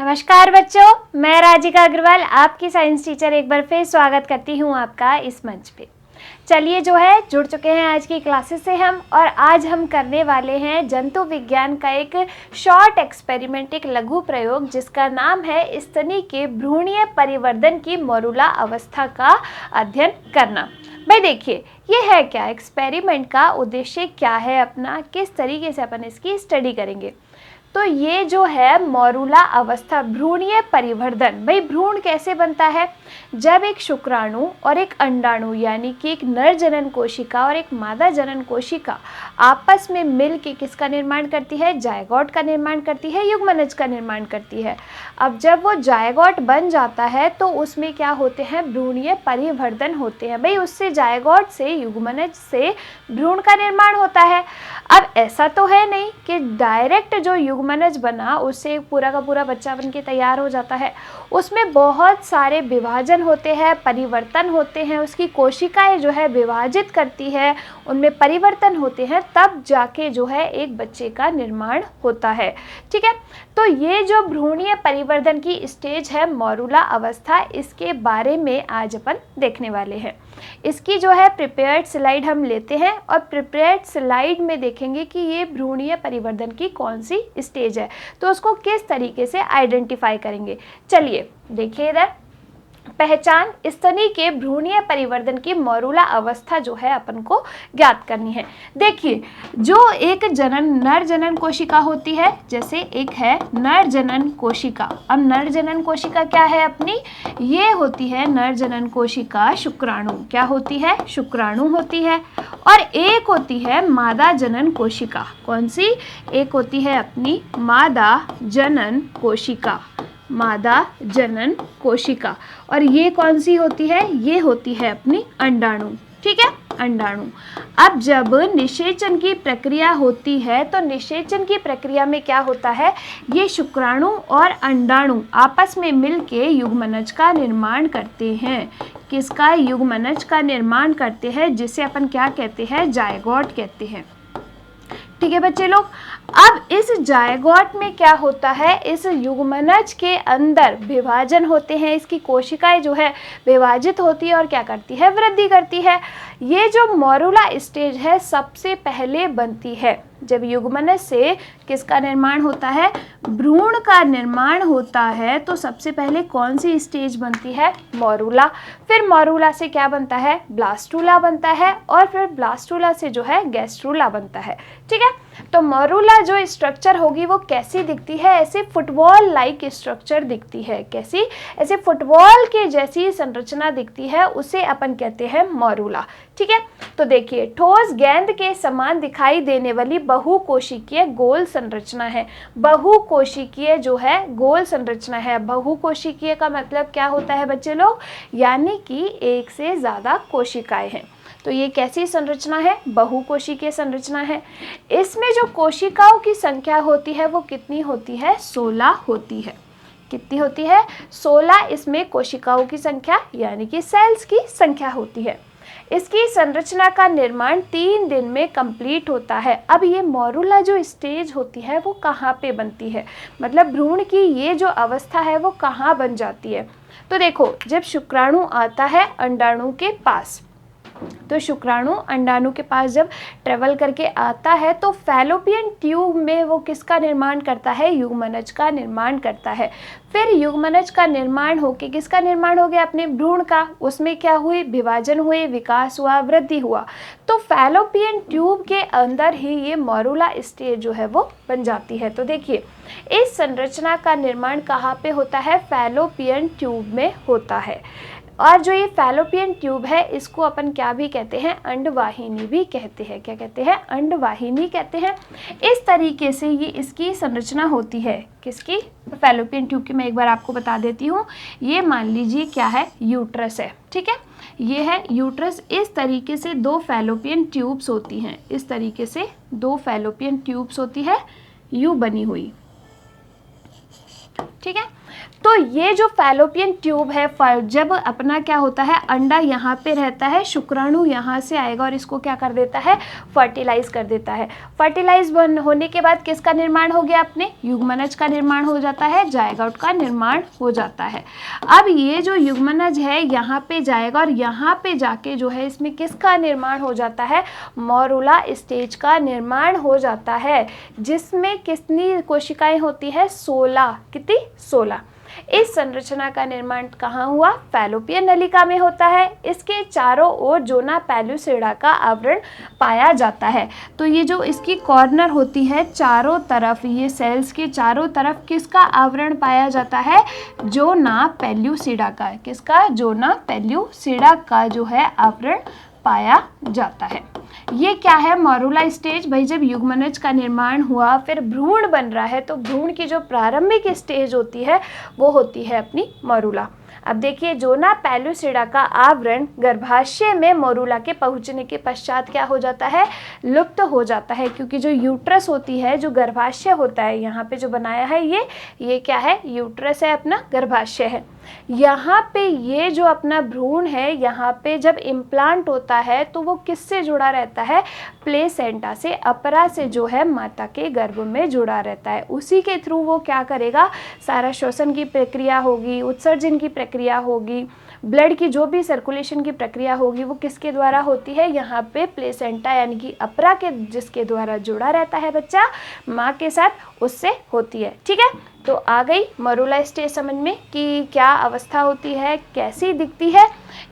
नमस्कार बच्चों, मैं राजिका अग्रवाल आपकी साइंस टीचर एक बार फिर स्वागत करती हूँ आपका इस मंच पे। चलिए जो है जुड़ चुके हैं आज की क्लासेस से हम, और आज हम करने वाले हैं जंतु विज्ञान का एक शॉर्ट एक्सपेरिमेंट, एक लघु प्रयोग जिसका नाम है स्तनी के भ्रूणीय परिवर्धन की मॉरूला अवस्था का अध्ययन करना। भाई देखिए, ये है क्या एक्सपेरिमेंट का उद्देश्य क्या है अपना, किस तरीके से अपन इसकी स्टडी करेंगे। तो ये जो है मॉरूला अवस्था, भ्रूणीय परिवर्धन, भाई भ्रूण कैसे बनता है, जब एक शुक्राणु और एक अंडाणु यानी कि एक नर जनन कोशिका और एक मादा जनन कोशिका आपस में मिल के किसका निर्माण करती है, जायगोट का निर्माण करती है, युग्मनज का निर्माण करती है। अब जब वो जायगोट बन जाता है तो उसमें क्या होते हैं, भ्रूणीय परिवर्धन होते हैं। भाई उससे जायगोट से, युग्मनज से भ्रूण का निर्माण होता है। अब ऐसा तो है नहीं कि डायरेक्ट जो युग्मनज बना उससे पूरा का पूरा बच्चा बन के तैयार हो जाता है। उसमें बहुत सारे विभाजन होते हैं, परिवर्तन होते हैं, उसकी कोशिकाएं जो है विभाजित करती है, उनमें परिवर्तन होते हैं, तब जाके जो है एक बच्चे का निर्माण होता है। ठीक है, तो ये जो भ्रूणीय परिवर्धन की स्टेज है मॉरूला अवस्था, इसके बारे में आज अपन देखने वाले हैं। इसकी जो है प्रिपेयर्ड स्लाइड हम लेते हैं और प्रिपेयर्ड स्लाइड में देखेंगे कि ये भ्रूणीय परिवर्धन की कौन सी स्टेज है, तो उसको किस तरीके से आइडेंटिफाई करेंगे। चलिए देखिए इधर, पहचान स्तनी के भ्रूणीय परिवर्धन की मॉरूला अवस्था जो है अपन को ज्ञात करनी है। देखिए, जो एक नर जनन कोशिका होती है, जैसे एक है नर जनन कोशिका। अब नर जनन कोशिका क्या है अपनी, ये होती है नर जनन कोशिका शुक्राणु। क्या होती है, शुक्राणु होती है। और एक होती है मादा जनन कोशिका। कौन सी, एक होती है अपनी मादा जनन कोशिका, मादा जनन कोशिका। और ये कौन सी होती है, ये होती है अपनी अंडाणु। ठीक है, अंडाणु। अब जब निषेचन की प्रक्रिया होती है तो निषेचन की प्रक्रिया में क्या होता है, ये शुक्राणु और अंडाणु आपस में मिलके युग्मनज का निर्माण करते हैं। किसका, युग्मनज का निर्माण करते हैं, जिसे अपन क्या कहते हैं, जायगोट कहते हैं। ठीक है बच्चे लोग, अब इस जायगोट में क्या होता है, इस युग्मनज के अंदर विभाजन होते हैं, इसकी कोशिकाएं जो है विभाजित होती है और क्या करती है, वृद्धि करती है। ये जो मॉरूला स्टेज है सबसे पहले बनती है जब युग्मनज से किसका निर्माण होता है, भ्रूण का निर्माण होता है। तो सबसे पहले कौन सी स्टेज बनती है, मॉरूला। फिर मॉरूला से क्या बनता है, ब्लास्टूला बनता है, और फिर ब्लास्टूला से जो है गैस्ट्रूला बनता है। ठीक है, तो मॉरूला जो स्ट्रक्चर होगी वो कैसी दिखती है, ऐसे फुटबॉल लाइक स्ट्रक्चर दिखती है। कैसी, ऐसे फुटबॉल के जैसी संरचना दिखती है, उसे अपन कहते हैं मॉरूला। ठीक है, तो देखिए, ठोस गेंद के समान दिखाई देने वाली बहुकोशिकीय गोल संरचना है। बहुकोशिकीय जो है गोल संरचना है। बहुकोशिकीय का मतलब क्या होता है बच्चे लोग, यानी कि एक से ज़्यादा कोशिकाएं हैं। तो ये कैसी संरचना है, बहुकोशिकीय संरचना है। इसमें जो कोशिकाओं की संख्या होती है वो कितनी होती है, 16 होती है। कितनी होती है, 16 इसमें कोशिकाओं की संख्या यानी कि सेल्स की संख्या होती है। इसकी संरचना का निर्माण 3 दिन में कंप्लीट होता है। अब ये मॉरूला जो स्टेज होती है वो कहाँ पे बनती है, मतलब भ्रूण की ये जो अवस्था है वो कहाँ बन जाती है। तो देखो, जब शुक्राणु आता है अंडाणु के पास, तो शुक्राणु अंडाणु के पास जब ट्रेवल करके आता है तो फैलोपियन ट्यूब में वो किसका निर्माण करता है, युग्मनज का निर्माण करता है। फिर युग्मनज का निर्माण होके किसका निर्माण हो गया, अपने भ्रूण का। उसमें क्या हुई, विभाजन हुए, विकास हुआ, वृद्धि हुआ। तो फैलोपियन ट्यूब के अंदर ही ये मॉरूला स्टेज जो है वो बन जाती है। तो देखिए, इस संरचना का निर्माण कहाँ पे होता है, फैलोपियन ट्यूब में होता है। और जो ये फैलोपियन ट्यूब है इसको अपन क्या भी कहते हैं, अंडवाहिनी भी कहते हैं। क्या कहते हैं, अंडवाहिनी कहते हैं। इस तरीके से ये इसकी संरचना होती है। किसकी, फैलोपियन ट्यूब की मैं एक बार आपको बता देती हूँ। ये मान लीजिए क्या है, यूट्रस है। ठीक है, ये है यूट्रस। इस तरीके से 2 फैलोपियन ट्यूब्स होती हैं। इस तरीके से 2 फैलोपियन ट्यूब्स होती है, यू बनी हुई। ठीक है, तो ये जो फैलोपियन ट्यूब है, जब अपना क्या होता है, अंडा यहाँ पे रहता है, शुक्राणु यहाँ से आएगा और इसको क्या कर देता है, फर्टिलाइज कर देता है। फर्टिलाइज होने के बाद किसका निर्माण हो गया, अपने युग्मनज का निर्माण हो जाता है, जायगोट का निर्माण हो जाता है। अब ये जो युग्मनज है यहाँ पे जाएगा और यहाँ पे जाके जो है इसमें किसका निर्माण हो जाता है, मॉरूला स्टेज का निर्माण हो जाता है, जिसमें कितनी कोशिकाएं होती है, 16। कितनी, 16। इस संरचना का निर्माण कहाँ हुआ, फैलोपियन नलिका में होता है। इसके चारों ओर जोना पेलुसिडा का आवरण पाया जाता है। तो ये जो इसकी कॉर्नर होती है, चारों तरफ, ये सेल्स के चारों तरफ किसका आवरण पाया जाता है, जोना पेलुसिडा का। किसका, जोना पेलुसिडा का जो है आवरण पाया जाता है। ये क्या है, मॉरूला स्टेज। भाई जब युग्मनज का निर्माण हुआ, फिर भ्रूण बन रहा है, तो भ्रूण की जो प्रारंभिक स्टेज होती है वो होती है अपनी मॉरूला। अब देखिए, जोना पेलुसिडा का आवरण गर्भाशय में मॉरूला के पहुंचने के पश्चात क्या हो जाता है, लुप्त हो जाता है, क्योंकि जो यूट्रस होती है, जो गर्भाशय होता है, यहाँ पे जो बनाया है ये क्या है, यूट्रस है, अपना गर्भाशय है। यहाँ पे ये जो अपना भ्रूण है, यहाँ पे जब इम्प्लांट होता है तो वो किससे जुड़ा रहता है, प्लेसेंटा से, अपरा से जो है माता के गर्भ में जुड़ा रहता है। उसी के थ्रू वो क्या करेगा, सारा श्वसन की प्रक्रिया होगी, उत्सर्जन की प्रक्रिया होगी, ब्लड की जो भी सर्कुलेशन की प्रक्रिया होगी वो किसके द्वारा होती है, यहाँ पे प्लेसेंटा यानी कि अपरा के, जिसके द्वारा जुड़ा रहता है बच्चा माँ के साथ, उससे होती है। ठीक है, तो आ गई मॉरूला स्टेज समझ में कि क्या अवस्था होती है, कैसी दिखती है।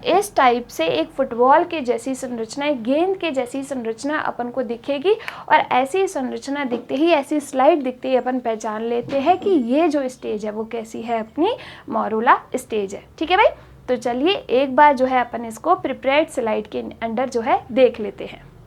इस टाइप से एक फुटबॉल के जैसी संरचना, एक गेंद के जैसी संरचना अपन को दिखेगी, और ऐसी संरचना दिखते ही, ऐसी स्लाइड दिखते ही अपन पहचान लेते हैं कि ये जो स्टेज है वो कैसी है, अपनी मॉरूला स्टेज है। ठीक है भाई, तो चलिए एक बार जो है अपन इसको प्रिपेयर्ड स्लाइड के अंडर जो है देख लेते हैं।